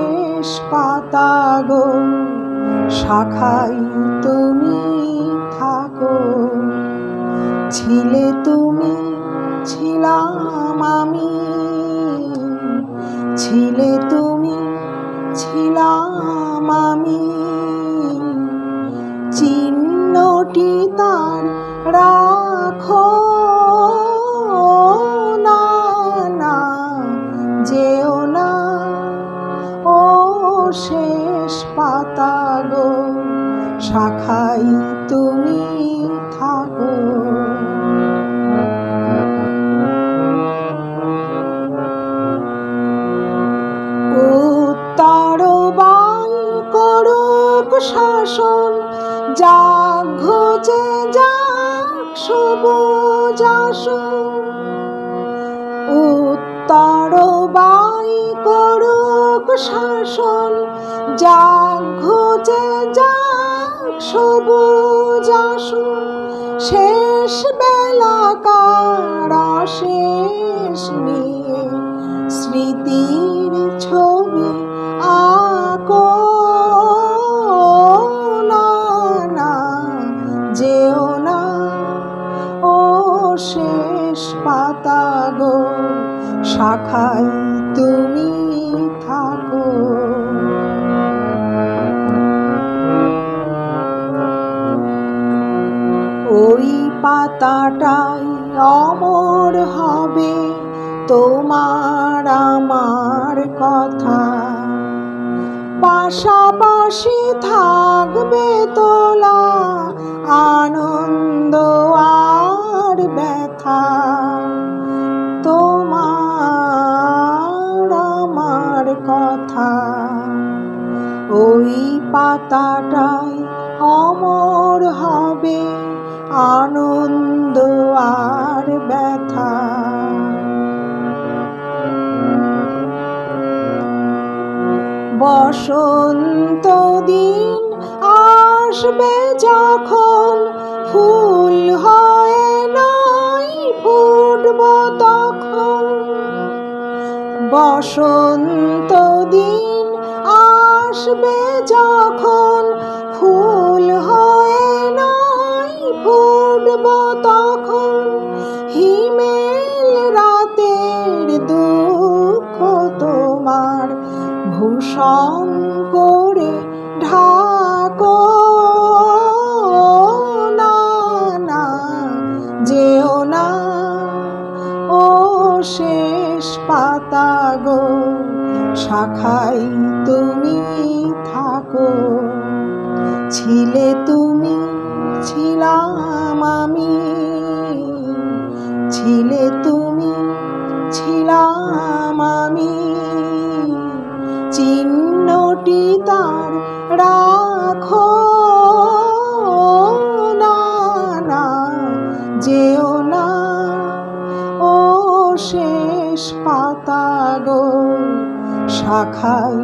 শেষ পাতা গো, শাখায় তুমি থাকো। ছিলে তুমি, ছিলাম আমি, ছিলে তুমি, ছিলাম আমি। চিহ্নটি তার রাখো না, না যেও না ও শেষ পাতা গো, শাখায় তুমি থাকো। উত্তর বায়ু করুক শাসন, যাক ঘুচে যাক সবুজ আসন। উত্তর বায়ু করুক শাসন, যাক ঘুচে যাক সবুজ আসন। শেষ বেলাকার শেষ নিয়ে স্মৃতির ছবি আঁকো না, না যেও না ও শেষ পাতা গো, শাখায় তুমি থাকো। ওই পাতাটাই অমর হবে তোমার আমার কথা, পাশাপাশি থাকবে তোলা আনন্দ আর ব্যথা। তোমার আমার কথা, ওই পাতাটাই অমর হবে আনন্দ আর ব্যথা। বসন্ত দিন আসবে যখন, ফুল হয়ে নয় ফুটব তখন। বসন্ত দিন আসবে যখন, ফুল হয়ে নয় ফুটব তখন। হিমেল রাতের দুঃখ তোমার ভূষণ করে ঢাকো না, না যেও না ও শেষ পাতা গো, শাখায় তুমি থাকো। ছিলে তুমি, ছিলাম আমি, ছিলে তুমি, ছিলাম আমি। চিহ্নটি তার রাখো না, না যেও না ও শেষ পাতা গো, শাখায়